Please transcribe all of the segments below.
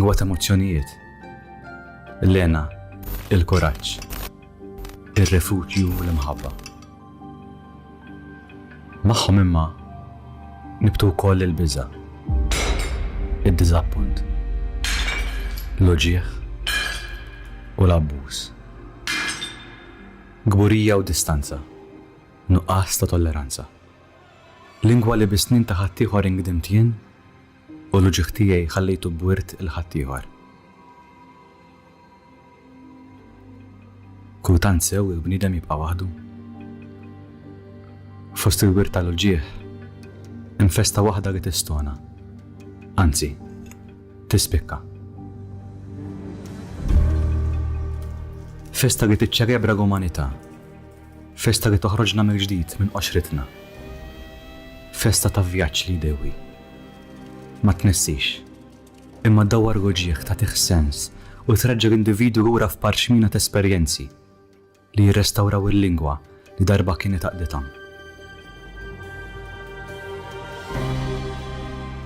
Lingwa ta' emozzjonijiet. L-lena, il-kuraġġ, ir-refuġju u l-imħabba. Magħhom imma nibtu wkoll il-biża', id-diżappunt, l-oġieħ u l-abbuż. Gburija u distanza, nuqqas ta' tolleranza. Lingwa li bis-snin ta' ħaddieħor ingdimt jien u l-uġieħ tiegħi ħallejtu bwirt il-ħaddieħor. Kultant sew il-bniedem jibqa' waħdu. Fost il-wirt tal-uġieħ, infesta waħda li tistona, anzi, tispikka. Festa li tiċċerebra l-umanità, festa li toħroġna mill-ġdid minn qoxritna. Festa ta' vjaġġ li jdewi. Ma tnessix, imma ddawwar l-uġieħ tagħtih sens u treġġa' l-individu lura f'parxmina ta' esperjenzi li jirrestawraw il-lingwa li darba kienet aqditan.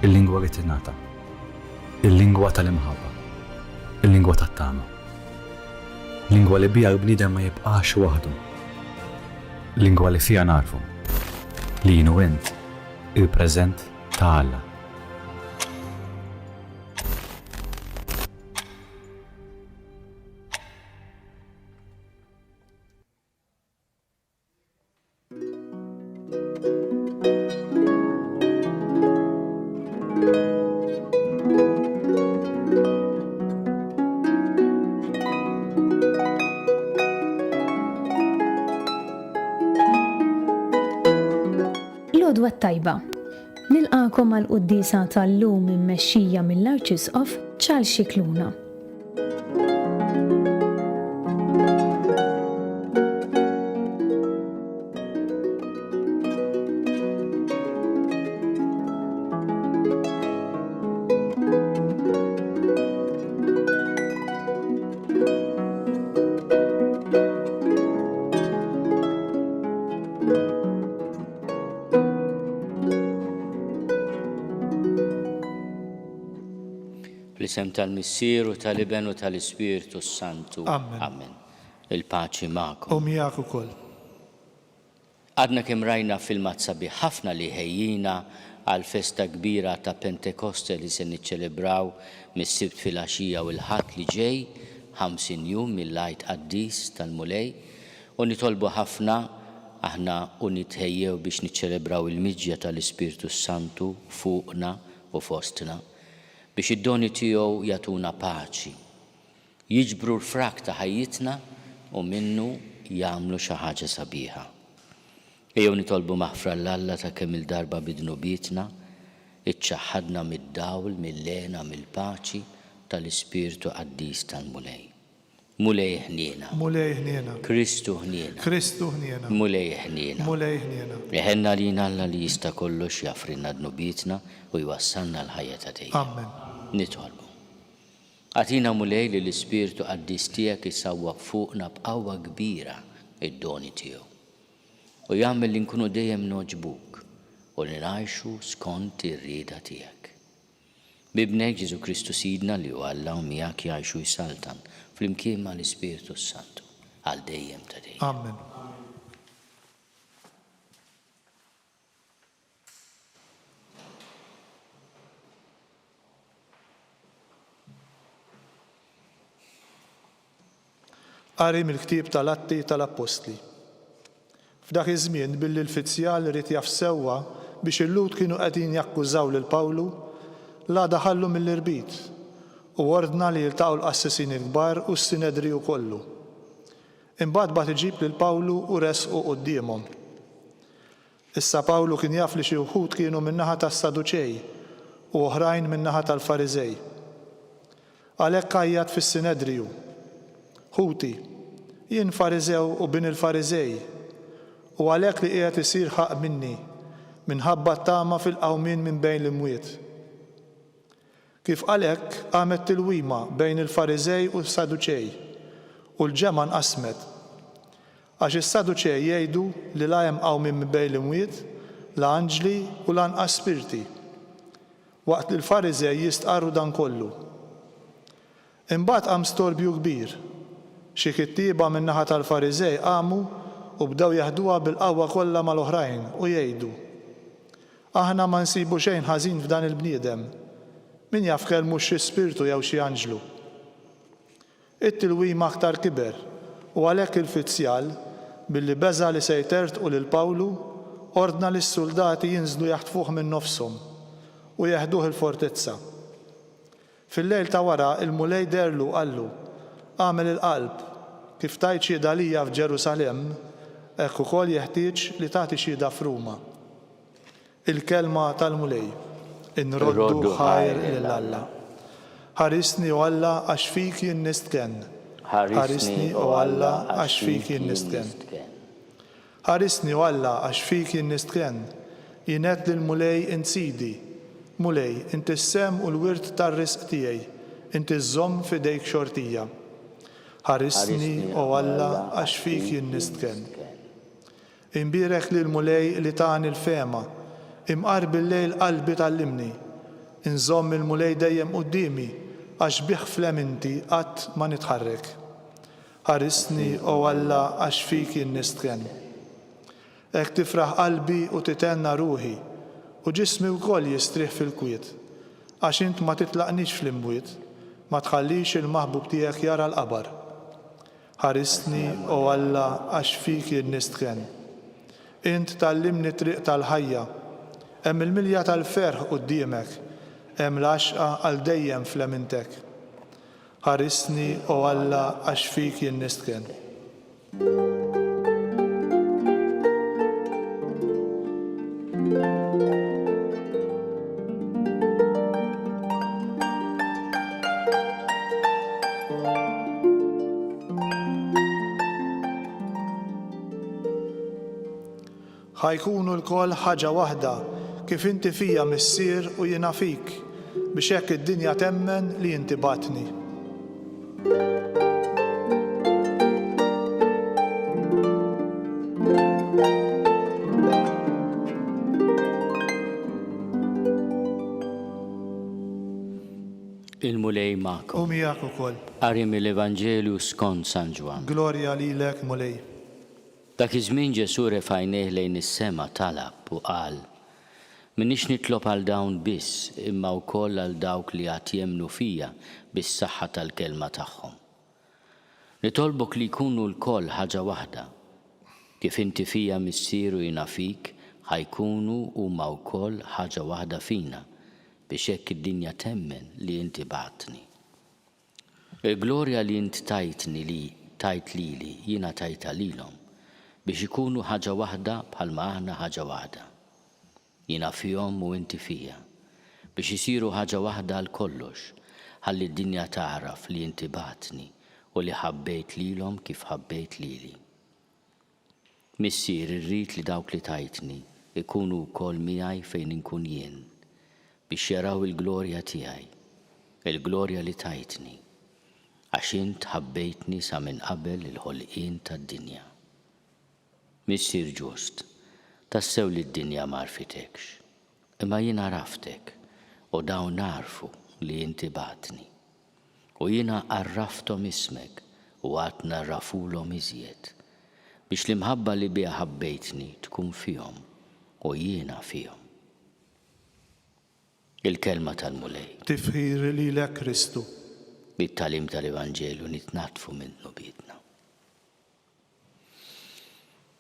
Il-lingwa li tingħata, il-lingwa tal-imħabba, il-lingwa tat-tama. Lingwa li biha l-bniedem ma jibqax waħdu. Lingwa li fiha narfu li jien u int il-preżent ta' Alla. L-għodwa tajba. Nilqakom għal-quddisa tal-lum immexxija mill-Arċisqof Charles Scicluna. Fl-isem tal-Missier u tal-Iben u tal-Ispiritu Santu. Amen. Il-paċi magħkom. U miegħek ukoll. Għadna kemm rajna filmat sabiħ ħafna li ħejjina għal festa kbira ta' Pentekoste li se niċċelebraw mis-Sibt fil-għaxija u l-Ħadd li ġej 50 jum mill-Għid Qaddis tal-Mulej u nitolbu ħafna aħna u nitħejjew biex niċċelebraw il-miġja tal-Ispiritu Santu fuqna u fostna biex id-doni tiegħu jagħtuna paċi, jiġbru l-frak ta' ħajjitna u minnu jagħmlu xi ħaġa sabiħa. Ejjew nitolbu maħfra l-Alla ta' kemm il-darba bidnubietna, iċċaħħadna mid-dawl, mill-lena, mill-paċi tal-Ispiritu Qaddis tal-Mulej. Mulej ħniena. Mulej ħniena. Kristu ħniena. Kristu ħniena. Mulej ħniena. Mulej ħniena. Leħenna lina Alla li jista' kollox jafrinna dnubietna u jwassalna l-ħajja ta' dejjem. Amen. Nitolbu. Għatina mulej li l-Ispiritu Qaddis tiegħek isawwaq fuqna b'qawwa kbira id-doni tiegħu. U jagħmel li nkunu dejjem noġbuk u li ngħixu skont ir-rieda tiegħek. Bibnek Ġesu Kristu Sidna li huwa Alla u miegħek jgħixu jsaltan flimkien mal-Ispiritu Santu għal dejjem ta' dejjem. Amen. Qari mill-ktieb tal-Atti tal-Apostli. F'dak iż-żmien billi l-Fizzjal irid jaf sewwa biex il-Lut kienu qegħdin jakkużaw lil Pawlu, la daħallu mill-irbit u ordna li jiltaqgħu l-qassisin il-kbar u s-Sinedriju kollu. Imbagħad bagħad iġib lil Pawlu u resqu qudiemhom. Issa Pawlu kien jaf li xi wħud kienu min-naħa tas-Saduċej u oħrajn min-naħa tal-Fariżej. Għalhekk għajjad fis-Sinedriju. Ħuti, jien Fariżew u bin il-Fariżej, u għalhekk li qiegħed isir ħaq minni, minħabba tama fil-qawmien minn bejn l-imwiet. Kif għalhekk għamet tilwima bejn il-Fariżej u s-Saduċej, u l-ġemgħa nqasmet. Għax is-Saduċej jgħidu li la hemm qawmien minn bejn l-imwiet, la anġli u lanqas spirti, waqt li l-Fariżej jistqarru dan kollu. Imbagħad qam storbju kbir. Xi kittieba min-naħa tal-Fariżej qamu u bdew jaħduha bil-qawwa kollha mal-oħrajn u jgħidu: Aħna ma nsibu xejn ħażin f'dan il-bniedem. Min jaf kelmu xi spirtu jew xi anġlu. It-tilwim aktar kiber u għalhekk il-fizzjal billi beża li se jtertqu lil Pawlu ordna lis-suldati jinżlu jaħtfuh minn nofshom u jeħduh il-fortezza. Fil-lejl ta' wara il-mulej derlu qallu: Għamel il-qalb kif tajt xhieda lija f'Ġerusalemm, hekk ukoll jeħtieġ li tagħti xhieda f'Ruma. Il-kelma tal-mulej: Inroddu ħajr lil Alla. Ħarisni o Alla għax fik jien nistken. Ħarisni o Alla għax fik jien nistken. Ħarisni o Alla għax fik jien nistken. Jien għedt lill-mulej insidi. Mulej, inti s-sem u l-wirt tar-risq tiegħi, inti żomm f'idejk xortija. Ħarisni o Alla għax fik jien nistken. Imbirek lill-mulej li tani l-fema, imqar bil-lejl qalbi tal-limni. Inżomm il-mulej dejjem qudiemi għax bih fleminti qatt ma nitħarrek. Ħarisni o Alla għax fik jien nistken. Hekk tifraħ qalbi u titenna ruħi u ġismi wkoll jistrieħ fil-kwiet għax int ma titlaqnix fl-imwiet, ma tħallix il-maħbub tiegħek jara l-qabar. Ħarisni o Alla għax fik jien nistken. Int tallimni triq tal-ħajja, hemm il-milja tal-ferħ quddiemek, hemm l-għaxqa għal dejjem fl-emintek. Ħarisni o Alla għax fik jien nistken. ħajkunu l-koll ħaġa waħda kif inti fija missier u jiena fik biex hekk id-dinja temmen li inti batni. Il-mulej ma'kom. U miegħek ukoll. Qari mill-Evanġelju skont San Ġwan. Glorja lilek, mulej. Dak iż-żmien Ġesu refajneh lejn is-sema talab u qal: Minix nitlob għal dawn biss, imma wkoll għal dawk li għad jemnu fija bis-saħħa tal-kelma tagħhom. Nitolbok li jkunu l-koll ħaġa waħda. Kif inti fija missier u jiena fik, ħajkunu huma wkoll ħaġa waħda fina biex hekk id-dinja temmen li inti bagħtni. Il-glorja li int tajt lili jiena tajta lilhom biex ikunu ħaġa waħda bħalma aħna ħaġa waħda. Jiena fihom u inti fija, biex isiru ħaġa waħda għal kollox, ħalli d-dinja taraf li inti bagħtni u li ħabbejt lilhom kif ħabbejt lili. Missier irrid li dawk li tajtni ikunu wkoll miegħi fejn inkun jien, biex jaraw il-glorja tiegħi, il-glorja li tajtni, għax int ħabbejtni sa minn qabel il-ħolqien tad-dinja. Missier ġust, tassew li d-dinja ma rfitekx, imma jiena raftek u dawn narfu li inti bagħtni. U jiena għarrafthom ismek u għad narrafulhom iżjed, biex l-imħabba li biha ħabbejtni tkun fihom u jiena fihom. Il-kelma tal-mulej. Tifħir lilek Kristu. Bit-talim tal-Evanġelju nitnatfu minnu bidna.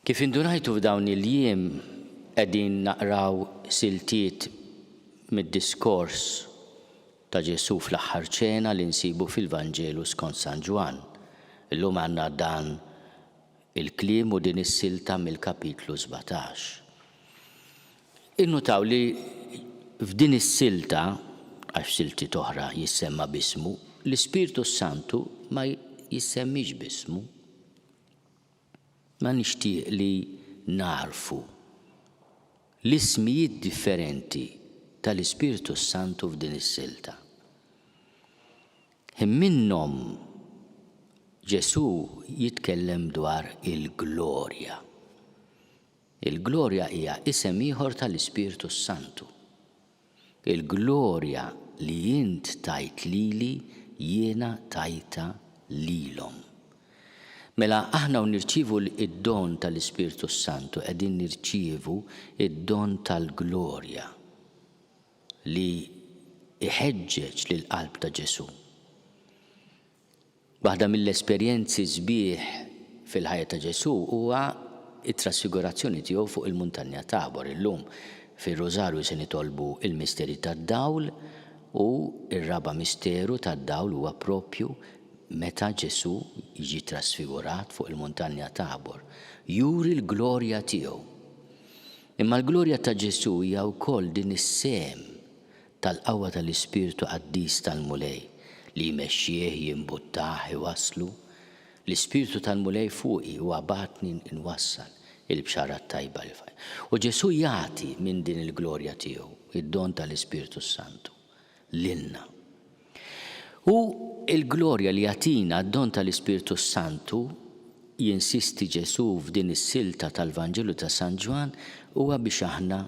Kif indunajtu f'dawn il-jiem qegħdin naqraw siltiet mid-diskors ta' Ġesu fl-aħħar ċena li nsibu fil-Vanġelu skont San Ġwan. Illum għandna dan il-kliem u din is-silta mill-kapitlu 17. Innutaw li f'din is-silta, għax silti oħra jissemma bismu, l-Ispiritu Santu ma jissemmix bismu. Ma nixtieq li narfu l-ismijiet differenti tal-Ispiritu Santu f'din is-silta. Minnhom Ġesu jitkellem dwar il-glorja. Il-glorja hija isem ieħor tal-Ispiritu Santu. Il-glorja li int tajt lili jiena tajta lilhom. Mela aħna nirċievu id-don tal-Ispirtu Santu qegħdin nirċievu id-don tal-glorja li iħeġġeġ lill-qalb ta' Ġesu. Waħda mill-esperjenzi sbieħ fil-ħajja ta' Ġesu huwa it-trasfigurazzjoni tiegħu fuq il-Muntanja Tabor. Illum fir-Rożarju se nitolbu il-misteri tad-dawl u r-raba' misteru tad-dawl huwa proprju meta Ġesu jiġi trasfigurat fuq il-Muntanja Tabor. Juri l-glorja tiegħu. Imma l-glorja ta' Ġesu hija wkoll din is-sem tal-qawwa tal-Ispirtu Qaddis tal-Mulej li jmexxih jimbuttaħ iwasslu. L-Ispirtu tal-Mulej fuqi huwa batni nwassal il-bxara tajba li faj. U Ġesu jagħti minn din il-glorja tiegħu, id-don tal-Ispirtu Santu lilna. U il-glorja li jagħtina d-don tal-Ispirtu Santu, jinsisti Ġesu f'din is-silta tal-Vanġelu ta' San Ġwan, huwa biex aħna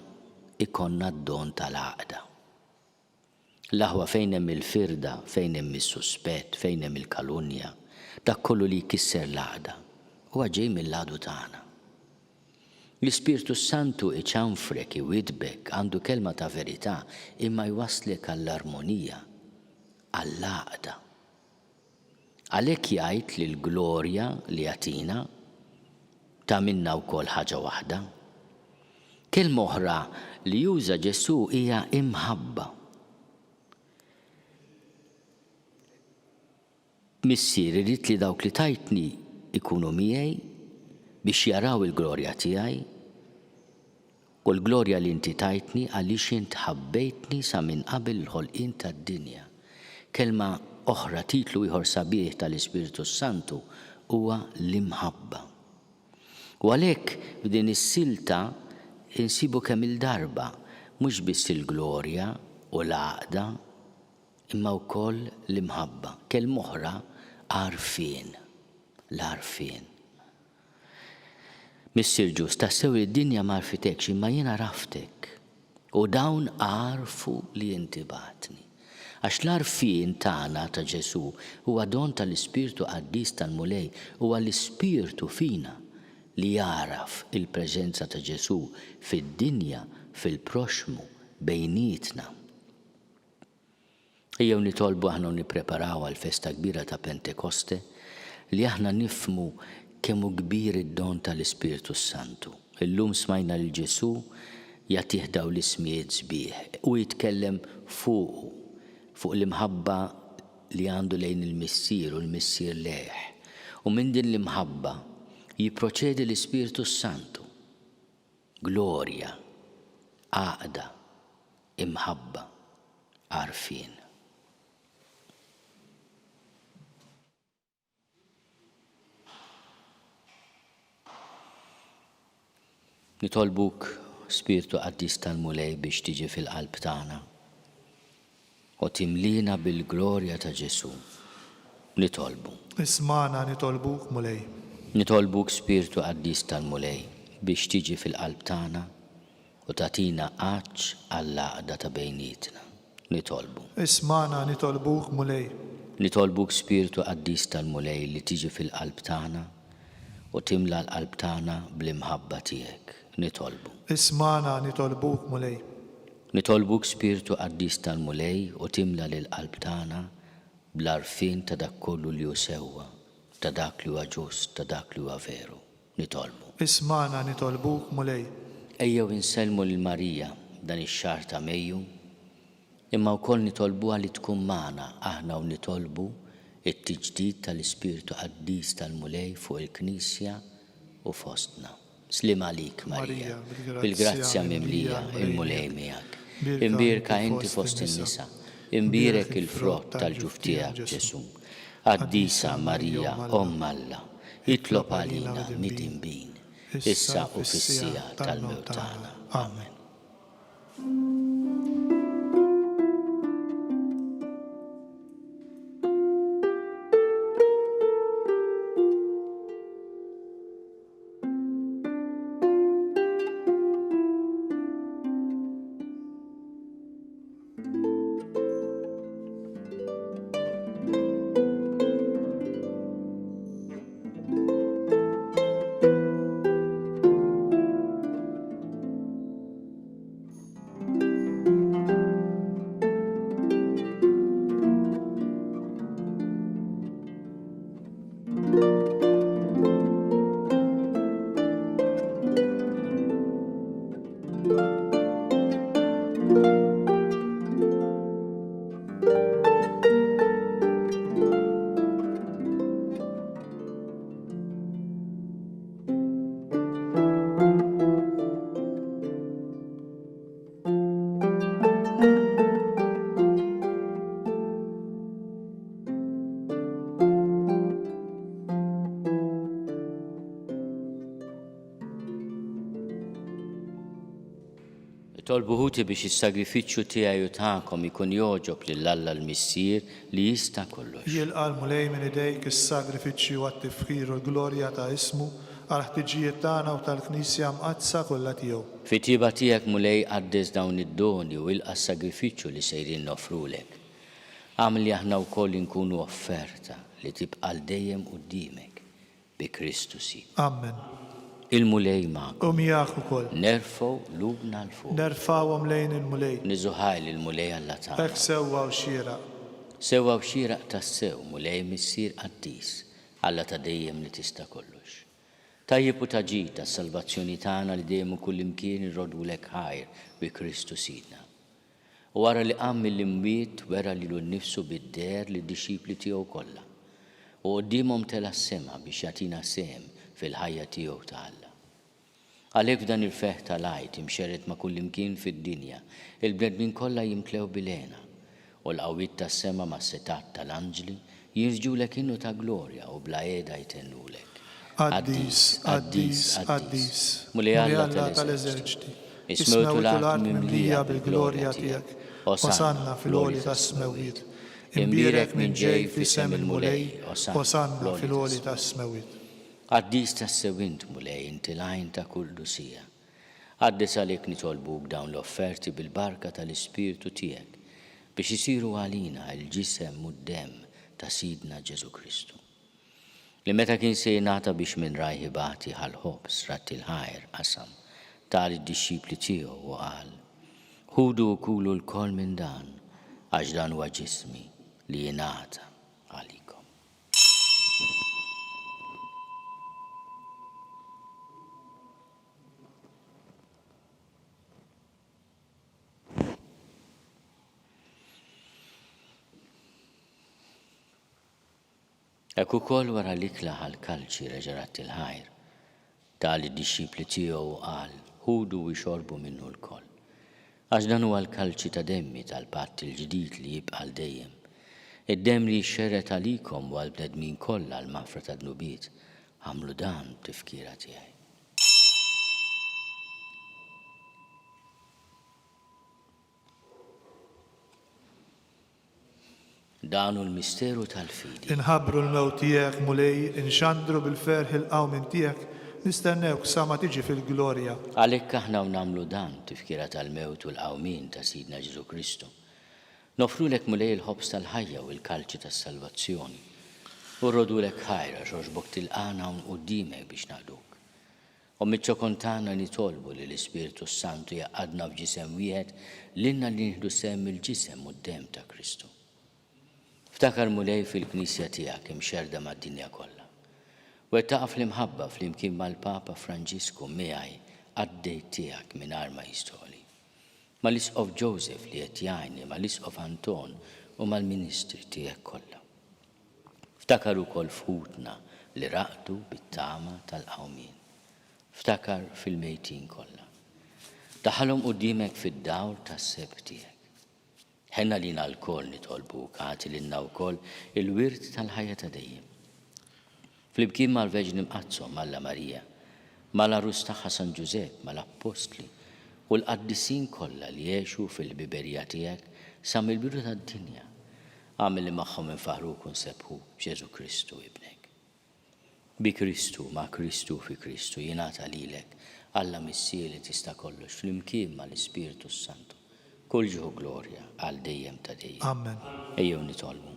ikonna d-don tal-għaqda. L-aħwa fejn hemm il-firda, fejn hemm is-suspett, fejn hemm il-kalunja, dak kollu li jkisser l-għaqda huwa ġej mill-għadu tagħna. L-Ispirtu Santu iċanfrek, iwidbek, għandu kelma ta' verità, imma jwasslek għall-armonija, għall-għaqda. Għalhekk jgħid li l-glorja li jagħtina ta' minna wkoll ħaġa waħda. Kelma oħra li juża Ġesu hija imħabba. Missier irid li dawk li tajtni ikunu miegħi biex jaraw il-glorja tiegħi u l-glorja li inti tajtni għaliex int ħabbejtni sa minn qabel il-ħolqien tad-dinja. Kelma oħra, titlu ieħor sabiħ tal-Ispirtu Santu huwa l-imħabba. U għalhekk f'din is-silta insibu kemm il-darba mhux biss il-glorja u l-għaqda imma wkoll l-imħabba. Kelma oħra għarfien, l-għarfien. Missier ġust, tassew id-dinja ma għarfitekx, imma jiena raftek. U dawn għarfu li inti batni. Għax l-għarfien tagħna ta' Ġesu huwa don tal-Ispirtu Qaddis tal-Mulej, huwa l-Ispirtu fina li jaraf il-preżenza ta' Ġesu fid-dinja, fil-proxmu, bejnietna. Ejjew nitolbu aħna nippreparaw għal festa kbira ta' Pentekoste li aħna nifmu kemm hu kbir id-don tal-Ispirtu Santu. Illum smajna lil Ġesu jagħtih dawn l-ismijiet sbieħ u jitkellem fuq l-imħabba li għandu lejn il-missier u l-missier leħ. U minn din l-imħabba jipproċedi l-Ispirtu Santu. Glorja, għaqda, imħabba, għarfien. Nitolbuk, Spiritu Qaddis tal-Mulej, biex tiġi fil-qalb tagħna u timlina bil-glorja ta' Ġesu. Nitolbu. Ismana nitolbuk Mulej. Nitolbuk, Spiritu Qaddis tal-Mulej, biex tiġi fil-qalb tagħna u tagħtina għaġġ għall-għaqda ta' bejnietna. Nitolbu. Ismana nitolbuk Mulej. Nitolbuk, Spiritu Qaddis tal-Mulej, li tiġi fil-qalb tagħna u timla l-qalb tagħna bl-imħabba tiegħek. Nitolbu. Ismana nitolbuk Mulej. Nitolbuk, Spiritu Qaddis tal-Mulej, u timla l-qalb tagħna bl-għarfien ta' dak kollu li hu sewwa, ta' dak li huwa ġust, ta' dak li huwa veru. Nitolbu. Ismana nitolbuk Mulej. Ejjew insellmu lil Marija dan ix-xahar ta' Mejju, imma wkoll nitolbuha li tkun magħna aħna u nitolbu it-tiġdid tal-Ispirtu Qaddis tal-Mulej fuq il-Knisja u fostna. Slim għalik, Marija, bil-grazzja mimlija il-Mulej miegħek. Imbirka inti fost in-nisa, imbirek il-frott tal-ġuf tiegħek Ġesu. Qaddisa Marija, Omm Alla, itlob għalina mid-inbin, issa u fis-sija tal-mewt tagħna. Amen. Nitolbu ħuti biex is-sagrifiċċju tiegħi u tagħkom ikun joġob lill-Alla l-Missier li jista' kollox. Jilqa' l-mulej minn idejk is-sagrifiċċju għat-tifħir u l-glorja ta' ismu għal ħtiġijiet tagħna u tal-Knisja mqazza kollha tiegħu. Fit-tieba tiegħek mulej qaddes dawn id-doni u ilqa' s-sagrifiċċju li sejrin nofrulek. Għamel li aħna wkoll inkunu offerta li tibqa' dejjem quddiemek bi Kristu Sib. Amen. Il-mulej magħkom. U miegħek ukoll. Nerfgħu lubna l fuq. Nerfawhom lejn il-mulej. Niżuħaj lill-mulej Alla tagħna. Hekk sewwa u xieraq. Sewwa u xieraq tas-sew mulej missier qaddis Alla ta' dejjem li tista' kollox. Tajjeb u taġid tas-salvazzjoni tagħna li dejjem u kullimkien irrodulek ħajr bi Kristu Sidna. U wara li qam mill-imwiet wera lilu nnifsu bid-der li d-dixxipli tiegħu kollha. U qudiemhom tela s-sema biex jagħtina sehem fil-ħajja tiegħu ta' Alla. Għalhekk f'dan il-feħ tal-għajt imxerret ma' kullimkien fid-dinja, il-bnedmin kollha jimtlew bilena u l-qawwiet tas-sema mas-setat tal-anġli jirġulek innu ta' glorja u bla qiegħda jtennulek. Addis, addis, addis. Mulej Alla tal-eżerċti. Ismewtu l-art mimlija bil-glorja tiegħek. Osanna fil-għoli tas-smewiet. Imbierek minn ġej f'isem il-mulej. Osanna fil-għoli tas-smewiet. Għaddis tas-sewint mulej inti l-għajn ta' kull dusija. Għaddis għalek nitolbuk dawn l-offerti bil-barka tal-Ispirtu tiegħek biex isiru għalina il-ġisem u d-dem ta' Sidna Ġesu Kristu. Li meta kien se jingħata biex minn rajħibati ħal-ħobs rat il-ħajr qasam tal id-dixxipli tiegħu u qal: ħudu u kulu l-kol minn dan għax dan huwa ġismi li jingħata għalikom. Hekk ukoll wara l-ikla ħall-kalċi reġarat il-ħajr tal id-dixxipli tiegħu qal: ħudu u jxorbu minnu l-koll. Għax dan huwa l-kalċi ta' demmi tal-patt il-ġdid li jibqa' dejjem. Id-demm li jxerret għalikom u għall-bnedmin kollha l-mafra ta' dnubiet, għamlu dan tifkira tiegħi. Dan hu l-misteru tal-fidi. Inħabbru l-mewt tiegħek mulej, inxandru bil-ferħ il-qawmin tiegħek, nistennewk sa ma tiġi fil-glorja. Għalhekk aħna nagħmlu dan tifkira tal-mewt u l-qawmin ta' Sidna Ġesu Kristu. Nofrulek mulej il-ħobs tal-ħajja u l-kalċi tas-salvazzjoni. U rrodulek ħajra xorġbok tilqana un qudiemek biex naqduk. U miċ-ċokontana nitolbu li l-Ispirtu Santu jaqadna f'ġisem wieħed lilna li nieħdu sehem il-ġisem u d-dem ta' Kristu. Ftakar mulej fil-Knisja tiegħek imxerda mad-dinja kollha. Wettaqaf l-imħabba fl-imkien mal-Papa Franġisku miegħi għaddejt tiegħek mingħajr ma jistoli. Mal-Isqof Joseph li qed jgħinni, mal-Isqof Anton u mal-Ministri tiegħek kollha. Ftakar ukoll fħutna li raqdu bit-tama tal-qawmien. Ftakar fil-mejtin kollha. Daħalhom quddiemek fid-dawl tas-seb tiegħek. Ħenna lina l-koll nitolbuk ħati lilna wkoll il-wirt tal-ħajja ta' dejjem. Fl-imkien mal-Verġni Mqazzom, Alla Marija, mal-Arus tagħha San Ġusepp, mal-Apostli u l-qaddisin kollha li jgħixu fil-biberija tiegħek sa mill-bidu tad-dinja. Għamel li magħhom infaħruk u nsebħu b'Ġesu Kristu ibnek. Bi Kristu, ma' Kristu fi Kristu jingħata lilek Alla Missier li tista' kollox fl-imkien mal-Ispirtu Santu. Kull ġieħu glorja għal dejjem ta' dejjem. Amen. Ejjew nitolbu.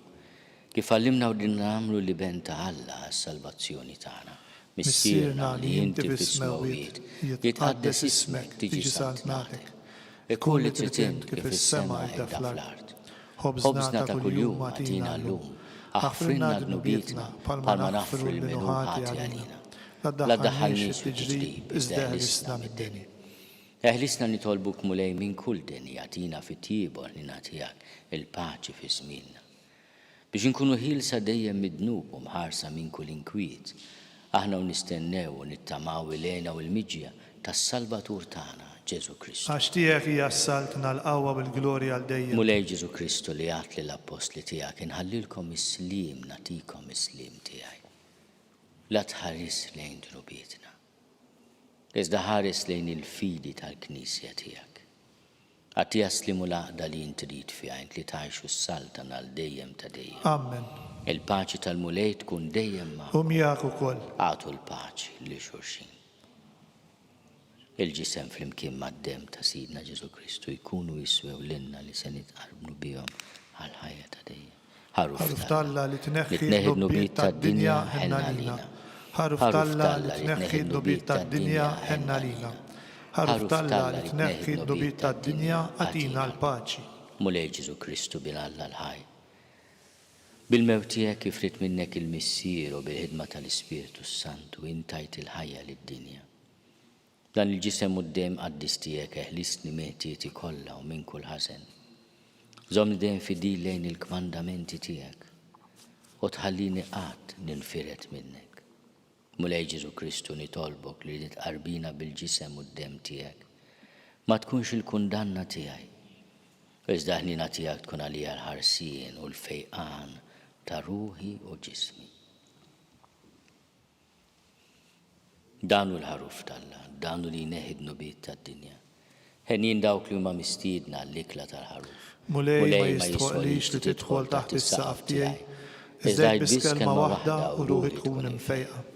Kif għallimna u din nagħmlu li ben ta' Alla għas-salvazzjoni tagħna. Missierna li inti fis-smawiet, jitqaddes ismek, tiġi saltnatek. Ikun li trid kif is-sema qiegħda fl-art. Ħobżna ta' kuljum għatina llum, aħfrinna dnubietna bħalma naħfru l-minuħati għalina. La ddaħħalniex fil-ġrib, iżda eħlisna mid-deni. Eħlisna nitolbuk mulej minn kull deni għatina fit-tiebor li nagħtihak il-paċi fi żmienna. Biex inkunu ħilsa dejjem mid-dnub u mħarsa minn kull inkwiet, aħna u nistennew u nittamaw ilejna u l-miġja tas-Salvatur tagħna Ġesu Kristu. Għax tiegħek hija s-saltna l-qawwa bil-glorja għal dejjem. Mulej Ġesu Kristu li għat li l-apostli tiegħek inħallilkom is-slim natikom is-slim tiegħi. La tħares lejn dnubietna. Iżda ħares lejn il-fidi tal-Knisja tiegħek. Għati jaslimu laqda li intrid fi għajn li taħxu s-saltan għal dejjem ta' dejjem. Amen. Il-paċi tal-mulej tkun dejjem ma' U miegħek ukoll. għatu l-paċi li xurxin. Il-ġisem fl-imkien mad-dem ta' Sidna Ġesu Kristu jkunu jiswew l-inna li se nitqarbnu bihom għal-ħajja ta' dejjem. Ħaruf talla li tneħħi tneħħi d-nubiet tad-dinja ħenna lina. Ħaruf talla li tneħħi d-nubiet tad-dinja ħenna lina. Ħaruf talla li tneħħi d-nubiet tad-dinja għatina l-paċi. Mulej Ġesu Kristu bil-Alla l-ħaj. Bil-mewtijek kifrit minnek il-missier u bil-ħidma tal-Ispiritu Santu intajt il-ħajja lid-dinja. Dan il-ġisem u d-dem għaddistijek eħlisni metieti kolla u minn kull ħazen. Zomni dem fidi lejn il-kmandamenti tijek u tħallini qatt ninfiret minnek. Mulej Ġesu Kristu nitolbok li nitqarbina bil-ġisem u d-dem tijek. Ma tkunx il-kundanna tijaj. Iżda ħnina tijak tkun għalija l-ħarsien u l-fejqan ta' ruħi u ġismi. Danu l-ħaruf talla, danu li neħid nubiet tad-dinja. Ħenin dawk li huma mistiedna l-ikla tal-ħaruf. Mulej ma jistħoqlix li tidħol taħt is-saqaf tiegħi. Iżda biss kelma waħda u ruħi tkun imfejqa.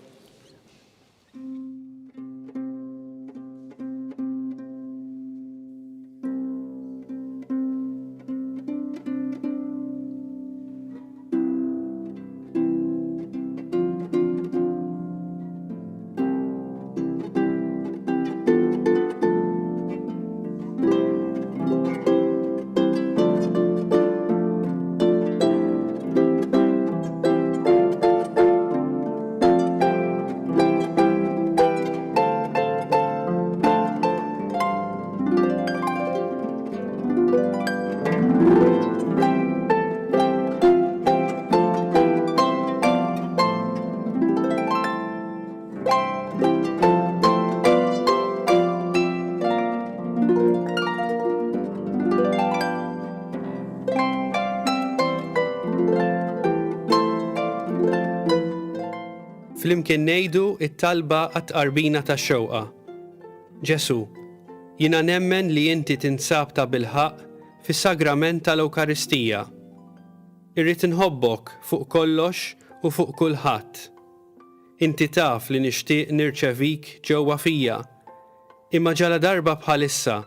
Flimkien ngħidu it-talba għat-tqarbina tax-xewqa. Ġesu, jiena nemmen li inti tinsab ta' bilħaq fis-sagrament tal-Ewkaristija. Irrid inħobbok fuq kollox u fuq kulħadd. Inti taf li nixtieq nirċevik ġewwa fija, imma ġala darba bħalissa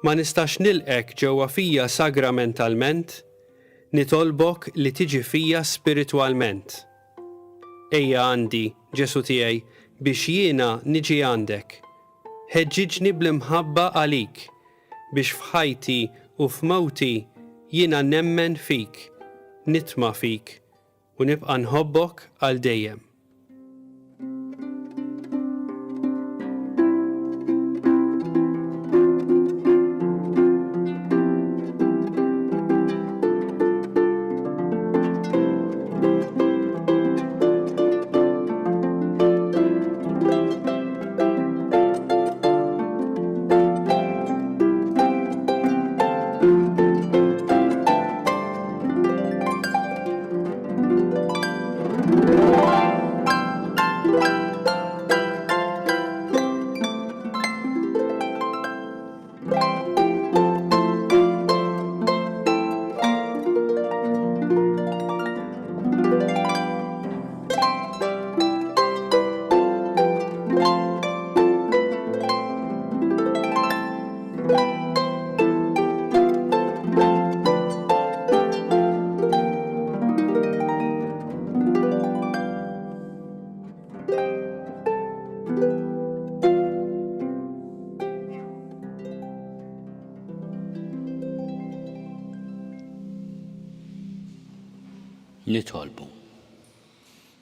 ma nistax nilqek ġewwa fija sagramentalment, nitolbok li tiġi fija spiritwalment. Ejja għandi, Ġesu tiegħi, biex jiena niġi għandek. Ħeġġiġni bl-imħabba għalik, biex f'ħajti u f'mewti jiena nemmen fik, nitma' fik u nibqa' nħobbok għal dejjem.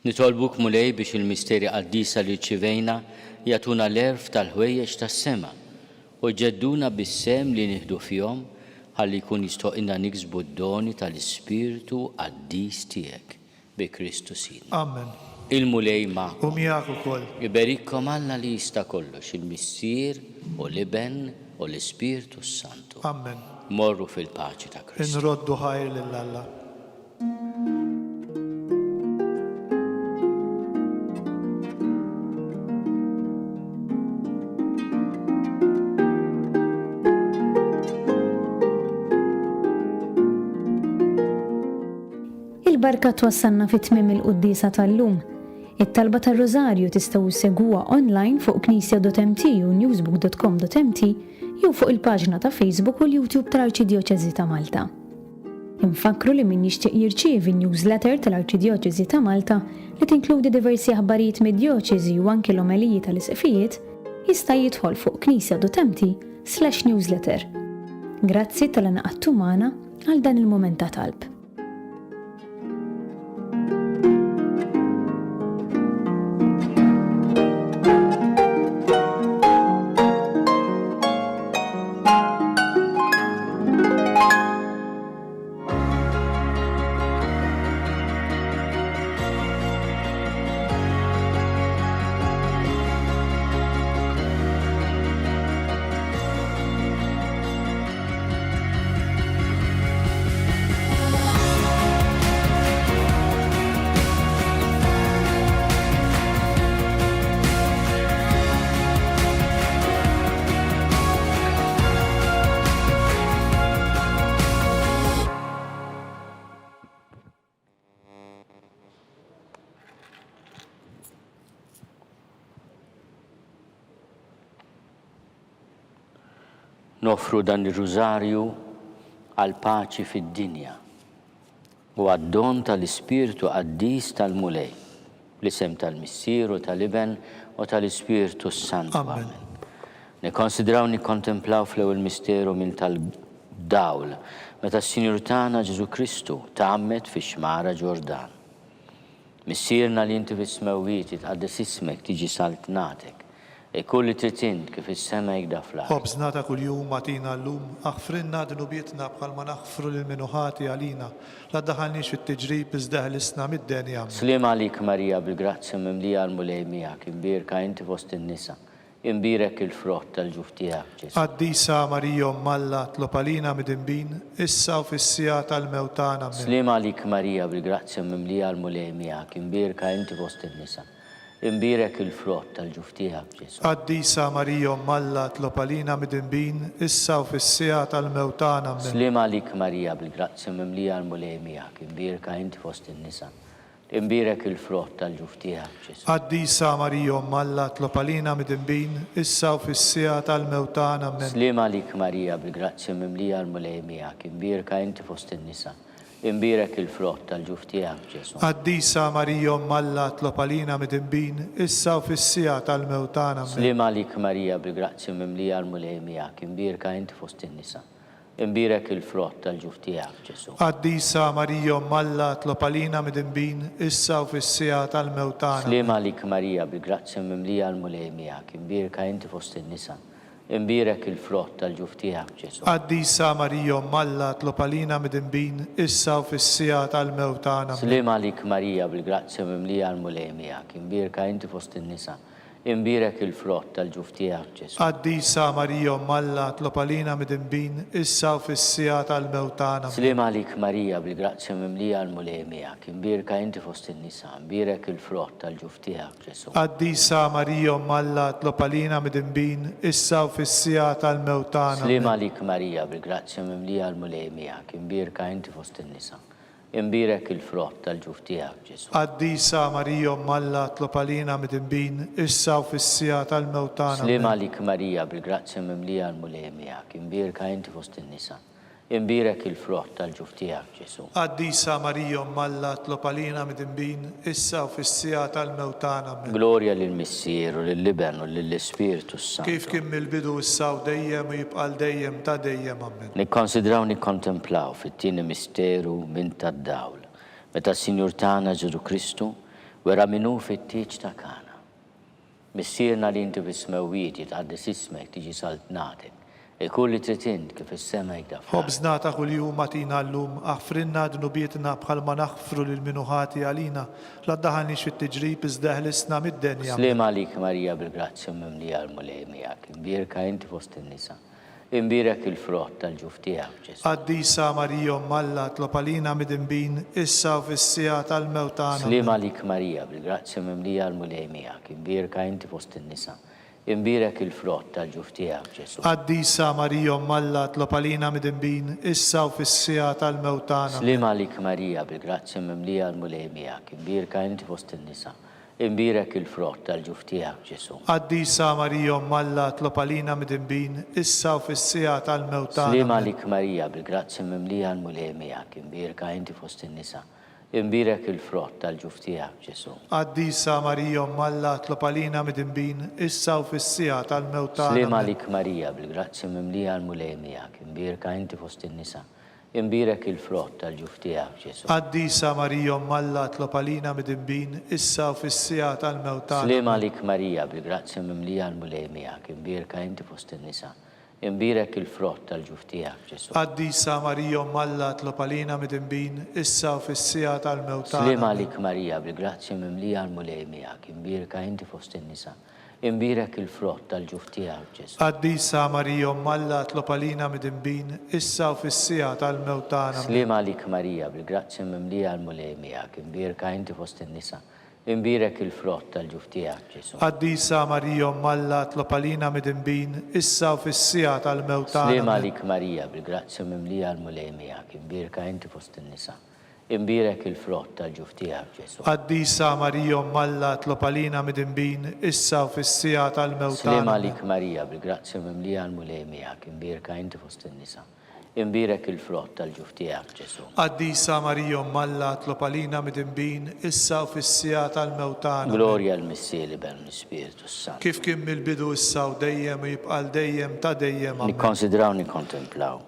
Nitolbuk mulej biex il-misteri qaddisa li ċivejna jatuna l-erf tal-ħwejjeġ tas-sema u ġedduna bis-sem li nieħdu fihom ħalli jkun jistoqilna niksbu d-doni tal-Ispiritu qaddis tiegħek bi Kristu Sidna. Amen. Il-mulej magħkom. U miegħek ukoll. Iberikkom Alla li jista' kollox, il-Missier u l-Iben u l-Ispiritu Santu. Amen. Morru fil-paċi ta' Kristu. Inroddu ħajr lill-Alla. Il-barka twassalna fit-tmiem il-quddisa tal-lum. It-talba tar-Rożarju tistgħu segwa online fuq knisja.mt u newsbook.com.mt jew fuq il-paġna ta' Facebook u l-YouTube tal-Arċidjoċeżi ta' Malta. Infakru li min jixtieq jirċievi newsletter tal-Arċidjoċeżi ta' Malta li tinkludi diversi aħbarijiet mid-djoċeżi u anke l-omeliji tal-isqfijiet jista' jidħol fuq knisja.mt/newsletter. Grazzi tal-inqattu magħna għal dan il-mument ta' talb. Nofru dan ir-rużarju għal paċi fid-dinja u għad-don tal-Ispirtu Qaddis tal-Mulej, l-isem tal-Missieru tal-Iben u tal-Ispirtu Santu. Amen. Nikkonsidraw nikkontemplaw fl-ewwel misteru minn tal-dawl meta s-Sinjur tagħna Ġesu Kristu tgħammed fix-xmara Ġordan. Missierna li inti fis-smewwiet tqaddes ismek tiġi saltnatek. Kulli tritint kif is-sema jgda fl-art. Ħobżna ta' kuljum għatina llum, aħfrinna dnubietna bħalma naħfru lil-minuħati għalina, la daħalniex fit-tiġrib iżda ħlisna mid-denja. Slim għalik Marija bil-grazzja mimlija l-mulej miegħek, imbirka inti fost in-nisa, imbirek il-frott tal-ġuf tiegħek Ġesu. Qaddisa Marija Umm Alla tlob għalina mid-inbin, issa u fis-sija tal-mewtana. Slim għalik Marija bil-grazzja mimlija l-mulej miegħek, imbirka inti fost in-nisa, imbirek il-frott tal-ġuf tiegħek Ġesu. Qaddisa Marija Umm Alla tlob għalina mid-inbin, issa u fis-sija tal-mewtana. Slim għalik Marija bil-grazzja mimlija l-mulej miegħek, imbirka inti fost in-nisa, imbirek il-frott tal-ġuf tiegħek Ġesu. Qaddisa Marija Umm Alla tlob għalina mid-inbin, issa u fis-sija tal-mewtana. Slim għalik Marija bil-grazzja mimlija l-mulej miegħek, imbirka inti fost in-nisa, imbirek il-frott tal-ġuf tiegħek Ġesu. Qaddisa Marija Umm Alla tlob għalina mid-inbin, issa u fis-sija tal-mewtana. Slim għalik Marija bil-grazzja mimlija l-mulej miegħek, imbirka inti fost in-nisa, imbirek il-frott tal-ġuf tiegħek Ġesu. Qaddisa Marija Umm Alla tlob għalina mid-inbin, issa u fis-sija tal-mewtana. Slim għalik Marija bil-grazzja mimlija l-mulej miegħek, imbirka inti fost in-nisa, imbirek il-frott tal-ġuf tiegħek Ġesu. Qaddisa Marija Umm Alla tlob għalina mid-inbin, issa u fis-sija tal-mewtana. Slim għalik Marija bil-grazzja mimlija l-mulej miegħek, imbirka inti fost in-nisa, imbirek il-frott tal-ġuf tiegħek Ġesu. Qaddisa Marija Umm Alla tlob għalina mid-inbin, issa u fis-sija tal-mewtana. Slim għalik Marija bil-grazzja mimlija l-mulej miegħek, imbirka inti fost in-nisa, imbirek il-frott tal-ġuf tiegħek Ġesu. Qaddisa Marija Umm Alla tlob għalina mid-inbin, issa u fis-sija tal-mewtana. Slim għalik Marija bil-grazzja mimlija l-mulej miegħek, imbirka inti fost in-nisa, imbirek il-frott tal-ġuf tiegħek Ġesu. Qaddisa Marija Umm Alla tlob għalina mid-inbin, issa u fis-sija tal-mewtana. Slim għalik Marija bil-grazzja mimlija l-mulej miegħek, imbirka inti fost in-nisa, imbirek il-frott tal-ġuf tiegħek Ġesu. Qaddisa Marija Umm Alla tlob għalina mid-inbin, issa u fis-sija tal-mewtana. Glorja lill-Missieru, lill-Iben u lill-Ispirtu Santu. Kif kien mill-bidu issa u dejjem u jibqal dejjem ta' dejjem. Amen. Nikkonsidraw nikkontemplaw fit-tieni misteru minn tad-dawl, meta s-Sinjur tagħna Ġesu Kristu wera minnu fit-tieġ ta' Kana. Missierna li inti fis-smewwiet jitqaddes ismek tiġi saltnatek, kulli tritint kif is-sema jgda fl-art. Ħobżna ta' kuljum għatina llum, aħfrinna dnubietna bħalma naħfru lil-minuħati għalina, la daħalniex fit-tiġrib iżda ħlisna mid-denja. Slim għalik Marija bil-grazzja mimlija l-mulej miegħek, imbirka inti fost in-nisa, imbirek il-frott tal-ġuf tiegħek Ġesu. Qaddisa Marija Umm Alla tlob għalina mid-inbin, issa u fis-sija tal-mewtana. Slim għalik Marija bil-grazzja mimlija l-mulej miegħek, imbirka inti fost in-nisa, imbirek il-frott tal-ġuf tiegħek Ġesu. Qaddisa Marija Alla tlob għalina midinbin issa u fis-sija tal-mewt tagħna. Slim għalik Marija bil-grazzja mimlija l-mulej miegħek, imbirka inti fost in-nisa. Imbirek il-frott tal-ġuf tiegħek Ġesu. Qaddisa Marija Alla tlob għalina midinbin issa u fis-sija tal-mewt tagħna. Slim għalik Marija bil-grazzja mimlija l-mulej miegħek, imbirka inti fost in-nisa. Imbirek il-frott tal-ġuf tiegħek Ġesu. Qaddisa Marija Alla tlob għalina midinbin issa u fis-sija tal-mewt tagħna. Slim għalik Marija bil-grazzja mimlija l-mulej miegħek, imbirka inti fost in-nisa. Imbirek il-frott tal-ġuf tiegħek Ġesu. Qaddisa Marija Alla tlob għalina midinbin issa u fis-sija tal-mewt tagħna. Slim għalik Marija bil-grazzja mimlija l-mulej miegħek, imbirka inti fost in-nisa. Imbirek il-frott tal-ġuf tiegħek Ġesu. Qaddisa Marija Alla tlob għalina midinbin issa u fis-sija tal-mewt Slim tagħna. għalik Marija bil-grazzja mimlija l-mulej miegħek, imbirka inti fost in-nisa. Imbirek il-frott tal-ġuf tiegħek Ġesu. Qaddisa Marija Alla tlob għalina midinbin issa u fis-sija tal-mewt tagħna. Slim għalik Marija bil-grazzja mimlija l-mulej miegħek, imbirka inti fost in-nisa. Imbirek il-frott tal-ġuf tiegħek Ġesu. Qaddisa Marija Alla tlob għalina midinbin issa u fis-sija tal-mewt Slim tagħna. għalik Marija bil-grazzja mimlija l-mulej miegħek, imbirka inti fost in-nisa. Imbirek il-frott tal-ġuf tiegħek Ġesu. Qaddisa Marija Alla tlob għalina midinbin issa u fis-sija tal-mewt Slim tagħna. għalik Marija bil-grazzja mimlija l-mulej miegħek, imbirka inti fost in-nisa. Imbirek il-frott tal-ġuf tiegħek Ġesu. Qaddisa Marija Alla tlob għalina midinbin issa u fis-sija tal-mewt tagħna. Gloria al-Missieri ben l-Spiritu Santo. Kif kien mill-bidu issa u dejjem u jibqa' dejjem ta' dejjem. Amen. Nikkonsidraw nikkontemplaw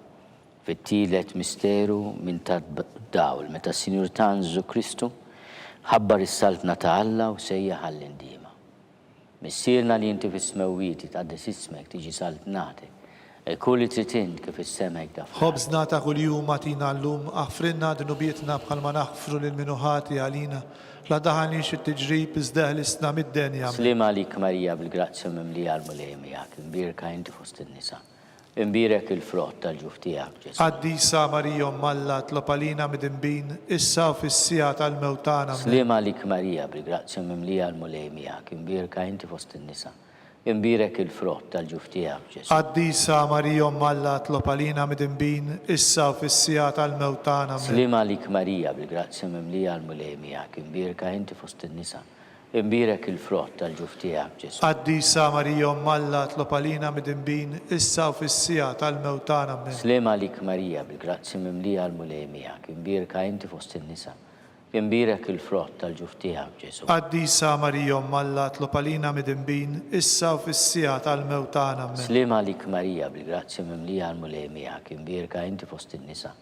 fit-tielet misteru minn tad-dawl meta s-Sinjur tagħna Ġesu Kristu ħabbar is-saltna ta' Alla u sejjaħ għall-indiema. Missierna li inti fis-smewwieti tqaddes ismek tiġi saltnatek. E kulli trid kif is-semek taf. Ħobżna ta' kuljum għatina llum aħfrinna dnubietna bħalma naħfru lil minuħati għalina. La daħanix it-tiġrib iżdeħlisna mid-denja. Slim għalik Marija bil-grazzja mimlija l-mulej miegħek, imbirka inti fost in-nisa. Imbirek il-frott tal-ġuf tiegħek Ġesu. Qaddisa Marija Alla tlob għalina midinbin issa u fis-sija tal-mewt tagħna. Slim għalik Marija bil-grazzja mimlija l-mulej miegħek, imbirka inti fost in-nisa. Imbirek il-frott tal-ġuf tiegħek Ġesu. Qaddisa Marija Alla tlob għalina midinbin issa u fis-sija tal-mewt tagħna. Slim għalik Marija bil-grazzja mimlija l-mulej miegħek, imbirka inti fost in-nisa. Imbirek il-frott tal-ġuf tiegħek Ġesu. Qaddisa Marija Alla tlob għalina midinbin issa u fis-sija tal-mewt tagħna. Slim għalik Marija bil-grazzja mimlija l-mulej miegħek, imbirka inti fost in-nisa. Imbirek il-frott tal-ġuf tiegħek Ġesu. Qaddisa Marija Alla tlob għalina midinbin issa u fis-sija tal-mewt tagħna. Slim għalik Marija bil-grazzja mimlija l-mulej miegħek, imbirka inti fost in-nisa.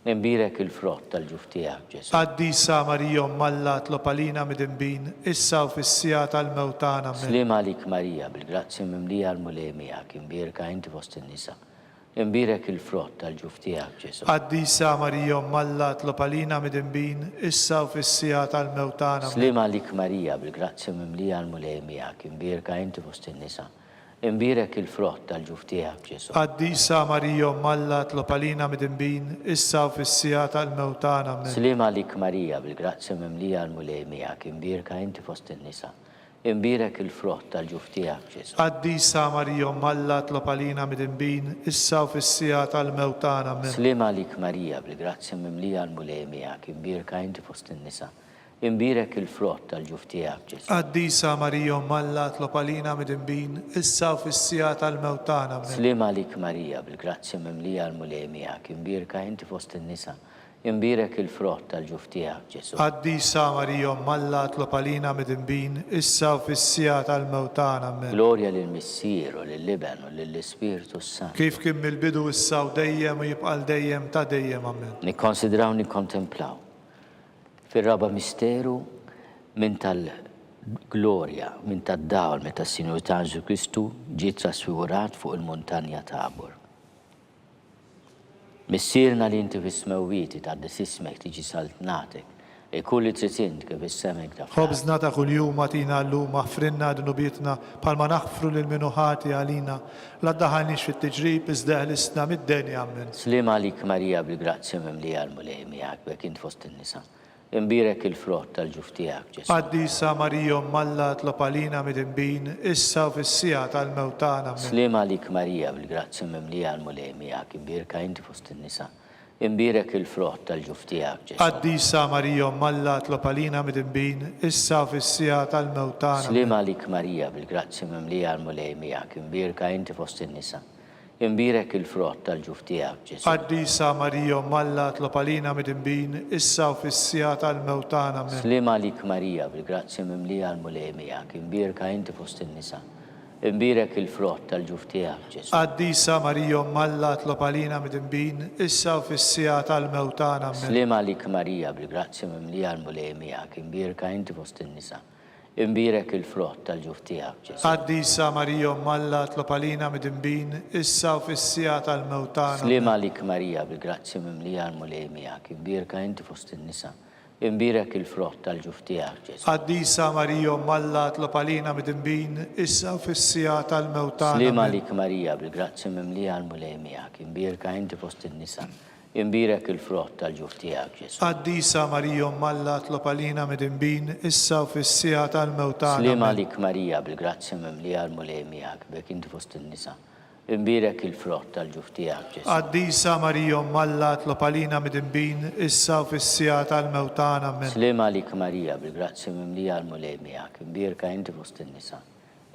Imbirek il-frott tal-ġuf tiegħek Ġesu. Qaddisa Marija Alla tlob għalina midinbin issa u fis-sija tal-mewt tagħna. Slim għalik Marija bil-grazzja mimlija l-mulej miegħek, imbirka inti fost in-nisa. Imbirek il-frott tal-ġuf tiegħek Ġesu. Qaddisa Marija Alla tlob għalina midinbin issa u fis-sija tal-mewt tagħna. Slim għalik Marija bil-grazzja mimlija l-mulej miegħek, imbirka inti fost in-nisa. Imbirek il-frott tal-ġuf tiegħek Ġesu. Qaddisa Marija Alla tlob għalina midinbin issa u fis-sija tal-mewt tagħna. Slim għalik Marija bil-grazzja mimlija l-mulej miegħek, imbirka inti fost in-nisa. Imbirek il-frott tal-ġuf tiegħek Ġesu. Qaddisa Marija Alla tlob għalina midinbin issa u fis-sija tal-mewt tagħna. Slim għalik Marija bil-grazzja mimlija l-mulej miegħek, imbirka inti fost in-nisa. Imbirek il-frott tal-ġuf tiegħek Ġesu. Qaddisa Marija Alla tlob għalina midinbin issa u fis-sija tal-mewt tagħna. Slim għalik Marija bil-grazzja mimlija l-mulej miegħek, imbirka inti fost in-nisa. Imbirek il-frott tal-ġuf tiegħek Ġesu. Qaddisa Marija Alla tlob għalina midinbin issa u fis-sija tal-mewt tagħna. Gloria lill-Missier u lill-Liben u lill-Ispiritu Santo. Kif kien mill-bidu issa u dejjem u jibqa' dejjem ta' dejjem. Amen. Nikkonsidraw nikkontemplaw fir-raba misteru minn tal-glorja, minn tad-dawl meta s-Sinjur tagħna Ġesu Kristu ġie trasfigurat fuq il-muntanja Tabor. Missierna li inti fis-smewwieti tqaddes ismek tiġi saltnatek, e kulli trid kif is-semek taf. Ħobżna ta' kuljum għatina llum aħfrinna dnubietna bħalma naħfru lil minuħati għalina. La ddaħħalniex fit-tiġrib iżdeħlisna mid-denja. Amen. Slim għalik Marija bil-grazzja mimlija l-mulej miegħek bekk int fost in-nisa. imbirek il-frott tal-ġuftijak, Ġesu. Qaddisa Marija Alla tlob għalina midinbin issa u fis-sija tal-mewtana. Amen. Slima lik Marija bil-grazzja mimlija għal-mulejmijak, imbirka inti fost in-nisa. Imbirek il-frott tal-ġuftijak, Ġesu. Qaddisa Marija Alla tlob għalina midinbin issa u fis-sija tal-mewtana. Slima lik Marija bil-grazzja mimlija għal-mulejmijak, imbirka inti fost in-nisa. Imbirek il-frott tal-ġuftijak, Ġesu. Qaddisa Marija Alla tlob għalina midinbin issa u fis-sija tal-mewtana. Amen. Slima lik Marija bil-grazzja mimlija għal-mulejmijak, imbirka inti fost in-nisa. Imbirek il-frott tal-ġuftijak, Ġesu. Qaddisa Marija Alla tlob għalina midinbin issa u fis-sija tal-mewtana. Amen. Slima lik Marija bil-grazzja mimlija għal-mulejmijak, imbirka inti fost in-nisa. Imbirek il-frott tal-ġuftijak, Ġesu. Qaddisa Marija Alla tlob għalina midinbin issa u fis-sija tal-mewtana. Slima lik Marija bil-grazzja mimlija għal-mulejmijak, imbirka inti fost in-nisa. Imbirek il-frott tal-ġuftijak, Ġesu. Qaddisa Marija Alla tlob għalina midinbin issa u fis-sija tal-mewtana. Slima lik Marija bil-grazzja mimlija għal-mulejmijak, imbirka inti fost in-nisa. Imbirek il-frott tal-ġuftijak, Ġesu. Qaddisa Marija Alla tlob għalina midinbin issa u fis-sija tal-mewtana. Slima lik Marija bil-grazzja mimlija għal-mulejmijak, bek inti fost in-nisa. Imbirek il-frott tal-ġuftijak, Ġesu. Qaddisa Marija Alla tlob għalina midinbin issa u fis-sija tal-mewtana. Amen. Slima lik Marija bil-grazzja mimlija għal-mulejmijak, imbirka inti fost in-nisa.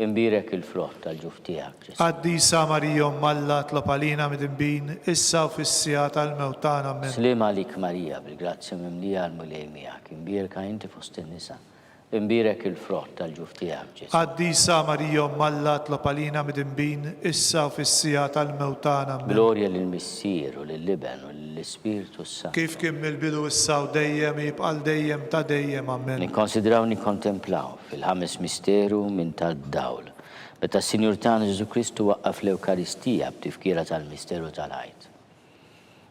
Imbirek il-frott tal-ġuftijak, Ġesu. Qaddisa Marija Alla tlob għalina midinbin issa u fis-sija tal-mewtana. Amen. Slima lik Marija bil-grazzja mimlija għal-mulejmijak, imbirka inti fost in-nisa. Imbirek il-frott tal-ġuftijak, Ġesu. Qaddisa Marija Alla tlob għalina midinbin issa u fis-sija tal-mewtana. Amen. Glorja lill-Missier u lill-Liben u lill-Ispiritu Santu. Kif kien mill-bidu issa u dejjem jibqal dejjem ta' dejjem. Amen. Nikkonsidraw nikkontemplaw fil-ħames misteru minn tad-dawl. Meta s-Sinjur tagħna Ġesu Kristu waqqaf l-Ewkaristija b'tifkira tal-misteru tal-ħajt.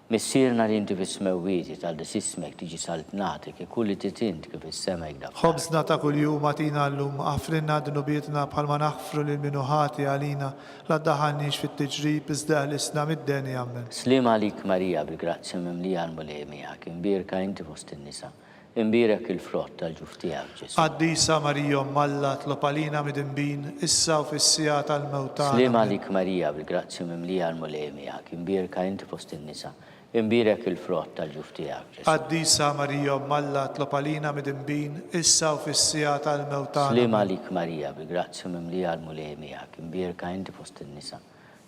Missierna li inti fis-smewwieti tal-desismek tiġi saltnatik e kulli titint kif is-semek dak. Ħobżna ta' kuljum għatina llum għafrinna dnubietna bħalma naħfru lil minuħati għalina la daħalniex fit-tiġrib iżda ħlisna mid-deni. Amen. Slima lik Marija bil-grazzja mimlija għal-mulejmijak, imbirka inti fost in-nisa. Imbirek il-frott tal-ġuftijak, Ġesu. Qaddisa Marija Alla tlob għalina midinbin issa u fis-sija tal-mewtana. Slima lik Marija bil-grazzja mimlija għal-mulejmijak, imbirka inti fost in-nisa. Imbirek il-frott tal-ġuftijak, Ġesu. Qaddisa Marija Alla tlob għalina midinbin issa u fis-sija tal-mewtana. Slima lik Marija bil-grazzja mimlija għal-mulejmijak, imbirka inti fost in-nisa.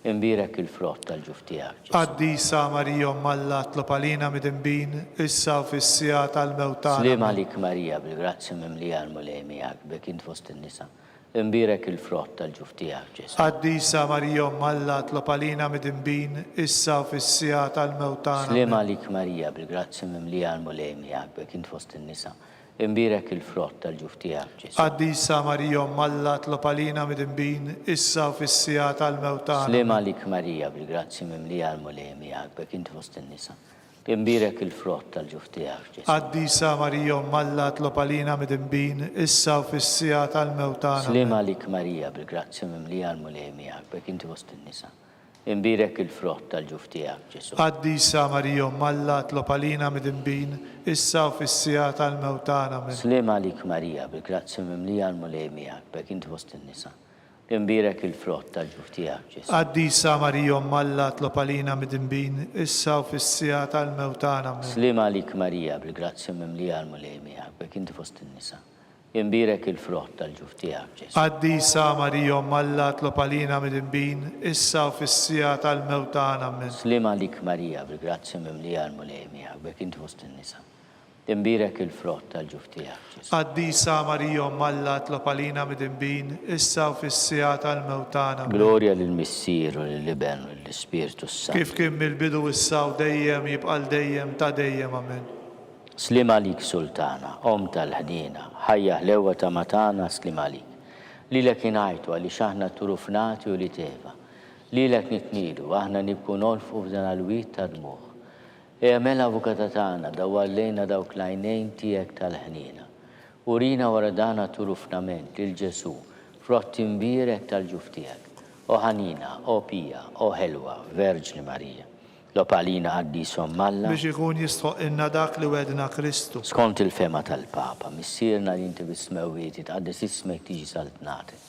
Imbirek il-frott tal-ġuftijak, Ġesu. Qaddisa Marija Alla tlob għalina midinbin issa u fis-sija tal-mewtana. Slima lik Marija bil-grazzja mimlija għal-mulejmijak, bek inti fost in-nisa. Imbirek il-frott tal-ġuftijak, Ġesu. Qaddisa Marija Alla tlob għalina midinbin issa u fis-sija tal-mewtana. Slima lik Marija bil-grazzja mimlija għal-mulejmijak, bek inti fost in-nisa. Imbirek il-frott tal-ġuftijak, Ġesu. Qaddisa Marija Alla tlob għalina midinbin issa u fis-sija tal-mewtana. Slima lik Marija bil-grazzja mimlija għal-mulejmijak, bek inti fost in-nisa. Imbirek il-frott tal-ġuftijak, Ġesu. Qaddisa Marija Alla tlob għalina midinbin issa u fis-sija tal-mewtana. Slima lik Marija bil-grazzja mimlija għal-mulejmijak, bek inti fost in-nisa. Imbirek il-frott tal-ġuftijak, Ġesu. Qaddisa Marija Alla tlob għalina midinbin issa u fis-sija tal-mewtana. Amen. Slima lik Marija bil-grazzja mimlija għal-mulejmijak, bek inti fost in-nisa. Imbirek il-frott tal-ġuftijak, Ġesu. Qaddisa Marija Alla tlob għalina midinbin issa u fis-sija tal-mewtana. Amen. Slima lik Marija bil-grazzja mimlija għal-mulejmijak, bek inti fost in-nisa. Imbirek il-frott tal-ġuftijak, Ġesu. Qaddisa Marija Alla tlob għalina midinbin issa u fis-sija tal-mewtana. Amen. Slima lik Marija bil-grazzja mimlija għal-mulejmijak, bek inti fost in-nisa. Imbirek il-frott tal-ġuftijak, Ġesu. Qaddisa Marija Alla tlob għalina midinbin issa u fis-sija tal-mewtana. Amen. Glorja lill-Missier u lill-Liben u lill-Ispiritu Santu. Kif kien mill-bidu issa u dejjem jibqal dejjem ta' dejjem. Amen. Slima lik Sultana, om tal-ħdina, ħajja ħlewa ta' matana slima lik. Lilek inajtu għalli xaħna turufnati u li teva. Lilek nitnidu, aħna nibku nolfu f'dan għal-wit ta' dmuħ. Mela avukata tagħna dawwallejna dawk l-għajnejn tiegħek tal-ħnina. Urina wara dana turufnament lil Ġesu, frott imbirek tal-ġuftijak. O ħanina, o pija, o ħelwa, Verġni Marija. L-opalina għaddisom Malla. biex ikun jistħoq inna dak li wedna Kristu. Skont il-fema tal-Papa, missierna li inti bismewieti tqaddis ismek tiġi saltnati.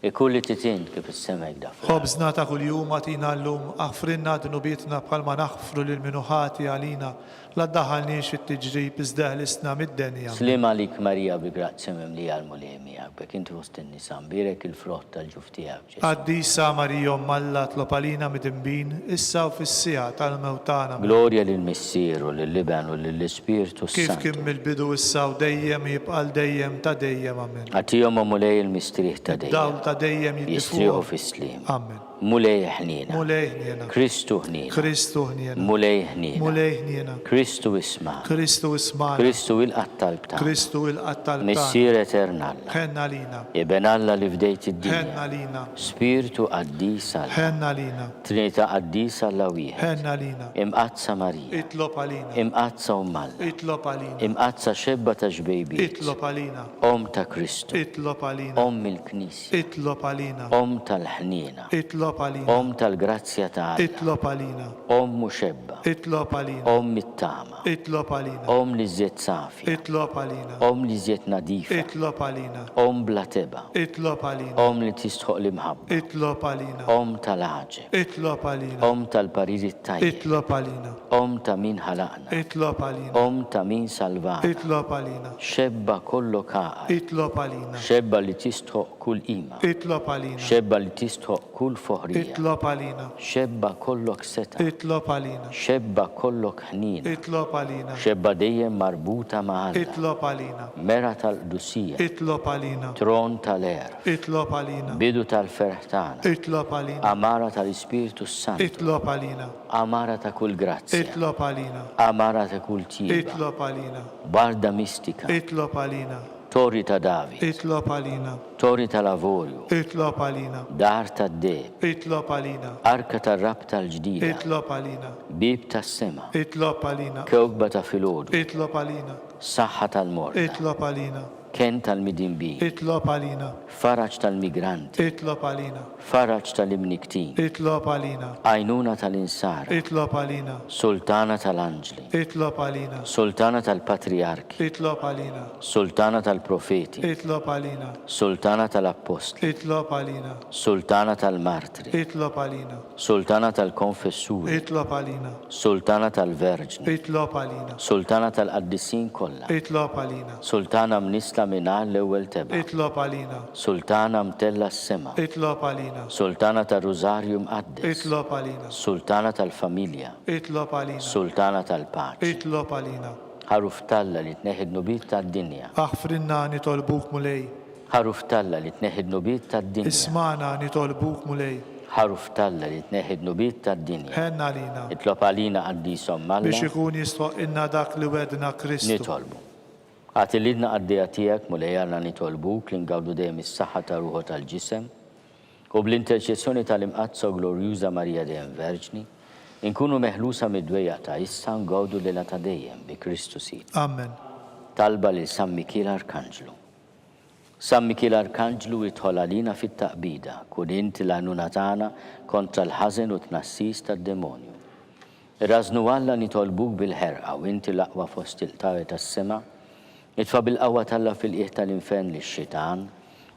Ikulli titint kif is-semek da fuq. Ħobżna ta' kuljum għatina llum, aħfrinna dnubietna bħalma naħfru lil minuħati għalina, la ddaħħalniex fit-tiġrib iżdeħlisna mid-denja. Slim għalik Marija bi grazzja mimli għal-mulemijak, bek inti fost in-nisa mbirek il-frott tal-ġuftijak. Għaddisa Marijom Malla tlopalina mid-imbin, issa u fis-sija tal-mewtana. Gloria lill-Missieru, lill-Liban u lill-Ispirtu Kif Santu. kien mill-bidu issa u dejjem jibqal dejjem ta' dejjem amen. Għatijom mulej il-mistriħ ta' Dawl dejjem. ta' dejjem Jistriħu jittifuq. fis-slim. Amen. Mulej ħnina. Mulej ħniena. Kristu ħnina. Kristu ħniena. Mulej ħnina. Mulej ħniena. Kristu isma. Kristu ismana. Kristu il-qattal b'ta. Kristu il-qattal Missier eternalla. Ħenna lina. Iben Alla li fdejt id-dinja. Ħenna lina. Spiritu qaddisa Alla. Ħenna lina. Trinità qaddisa Alla wieħed. Ħenna lina. Imqazza Marija. Itlob għalina. Imqazza Ummalla. Itlob għalina. Imqazza xebba ta' ġbejbiet. Itlob għalina. Om ta' Kristu. Itlob għalina. Om il-Knisja. Itlob għalina. Om tal-ħnina. Itlob għalina. Om tal-grazzja ta' Alla. Itlob għalina. Om muxebba. Itlob għalina. Om it-tama. Itlob għalina. Om li zjed safja. Itlob għalina. Om li zjed nadifa. Itlob għalina. Om bla teba. Itlob għalina. Om li tistħoq l-imħabba. Itlob għalina. Om tal-ħaġeb. Itlob għalina. Om tal-pariri tajjeb. Itlob għalina. Om ta' min ħalaqna. Itlob għalina. Om ta' min salvana. Itlob għalina. Xebba kollu kaqa. Itlob għalina. Xebba li tistħoq kull ima. Itlob għalina. Xebba li tistħoq kull foħrija. Itlob għalina. Xebba kollok seta. Itlob għalina. Xebba kollok ħnina. Itlob għalina. Xebba dejjem marbuta ma' Alla. Itlob għalina. Mera tal-Dusija. Itlob għalina. Tron tal-Er. Itlob għalina. Bidu tal-ferħtana. Itlob għalina. Amara tal-Ispiritu Santu. Itlob għalina. Amara ta' kull grazzja. Itlob għalina. Amara ta' kull tiba. Itlob għalina. Barda mistika. Itlob għalina. Tori ta' David. Itlob għalina. Tori ta' Lavorju. Itlob għalina. Dar ta' Deb. Itlob għalina. Arka ta' Rab tal-ġdida. Itlob għalina. Bib ta' sema. Itlob għalina. Kewkba ta' filodu. Itlob għalina. Saħħa tal-morda. Itlob għalina. Ken tal-midinbi. Itlob għalina. Faraġ tal-migranti. Itlob għalina. Faraġ tal-imniktin. Itlob għalina. Għajnuna tal-insar. Itlob għalina. Sultana tal-anġli. Itlob għalina. Sultana tal-patriarki. Itlob għalina. Sultana tal-profeti. Itlob għalina. Sultana tal-apostli. Itlob għalina. Sultana tal-martri. Itlob għalina. Sultana tal-konfessuri. Itlob għalina. Sultana tal-verġni. Itlob għalina. Sultana tal-qaddissin kollha. Itlob għalina. Sultana mnisla minna l-ewwel teba. Itlob għalina. Sultana mtella s-sema. Itlob għalina. Sultana tal-Rosarju mqaddes. Itlob għalina. Sultana tal-familja. Itlob għalina. Sultana tal-paċi. Itlob għalina. Ħaruf talla li tneħid nubit tad-dinja. Aħfrinna nitolbuk mulej. Ħaruf talla li tneħid nubit tad-dinja. Ismana nitolbuk mulej. Ħaruf talla li tneħid nubit tad-dinja. Ħenna lina. Itlob għalina għaddisom Malla. Biex ikun jistħoq inna dak li wedna Kristu. Nitolbu. Għatilidna għaddija tijak mulejjarna nitolbuk li ngawdu dejjem is-saħħa ta' ruħu tal-ġisem u bl-interċessjoni tal-imqazza glorjuża Marija dejjem Verġni inkunu meħlusa mid-dwejja ta' issa ngawdu lilha ta' dejjem bi Kristu Sid. Amen. Talba lil San Mikiel Arkanġlu. San Mikiel Arkanġlu jidħol għalina fit-taqbida kun inti l-għajnuna tagħna kontra l-ħażen u tnassis tad-demonju. Irrażnu Alla nitolbuk bil-ħerqa u inti l-aqwa fost il-tawi tas-sema nitfa bil-qawwa talla fil-qiegħ tal-infern lix-xitan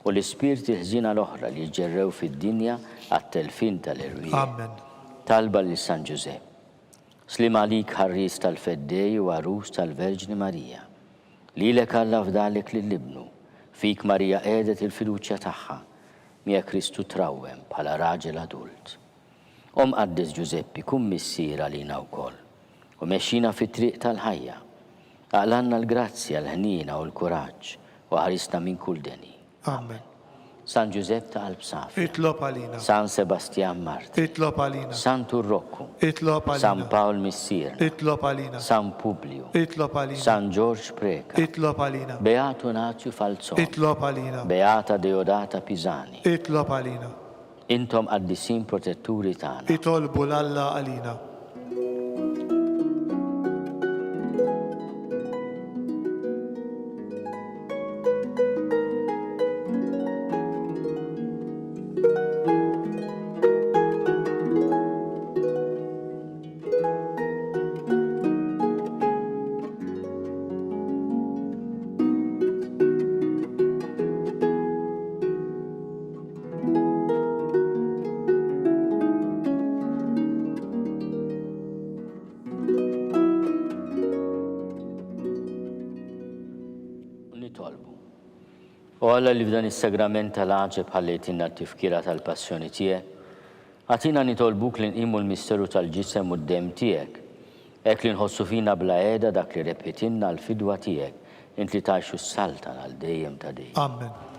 u l-ispirti ħżina l-oħra li ġġerrew fid-dinja għat-telfin tal-irwieq. Amen. Talba li San Giuseppe. Slim għalik ħarris tal-feddej u għarus tal-Verġni Marija. Lilek Alla fdalek lill-ibnu. Fik Marija qiegħdet il-fiduċja tagħha. Mija Kristu trawwem bħala raġel adult. Qaddes Giuseppi kun missier għalina wkoll u mexxina fit-triq tal-ħajja. Għalanna l-grazzja, l-ħnina u l-kuraġġ u ħarisna minn kull deni. Amen. San Giuseppe ta' Qalb Safi. Itlob għalina. San Sebastian Marti. Itlob għalina. San Turrocco. Itlob għalina. San Paul Missierna. Itlob għalina. San Publio. Itlob għalina. San George Preka. Itlob għalina. Beato Nazio Falzone. Itlob għalina. Beata Deodata Pisani. Itlob għalina. Intom qaddisin protetturi tagħna. Itolbu l-Alla għalina. U Alla li f'dan is-sagrament tal-għaġeb ħallejtinna t-tifkira tal-passjoni tiegħek, għatina nitolbuk li nqimu l-misteru tal-ġisem u d-dem tiegħek, hekk li nħossu fina bla qiegħda dak li repetinna l-fidwa tiegħek, int li tgħixu s-salta għal dejjem ta' dejjem. Amen.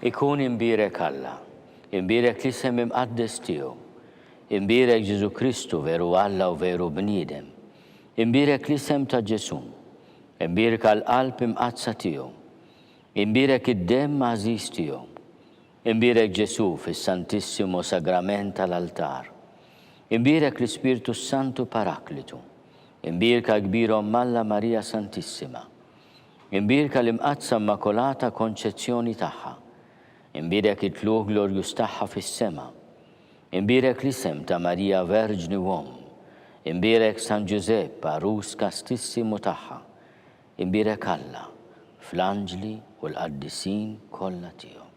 Ikun imbirek Alla, imbirek l-isem imqaddes tiegħu, imbirek Ġesu Kristu veru Alla u veru bniedem, imbirek l-isem ta' Ġesu, imbirek għal-qalb imqazza tiegħu, imbirek id-dem għażiż tiegħu, imbirek Ġesu fis-Santissimo Sagrament tal-altar, imbirek l-Ispirtu Santu Paraklitu, imbirka kbirhom Alla Marija Santissima, imbirka l-imqazza Immakolata Konċezzjoni tagħha, imbirek it-tluq glorjus tagħha fis-sema, imbirek l-isem ta' Marija Verġni Uomm, imbirek San Giuseppe Arus Kastissimu tagħha, imbirek Alla fl-anġli u l-qaddisin kollha tiegħu.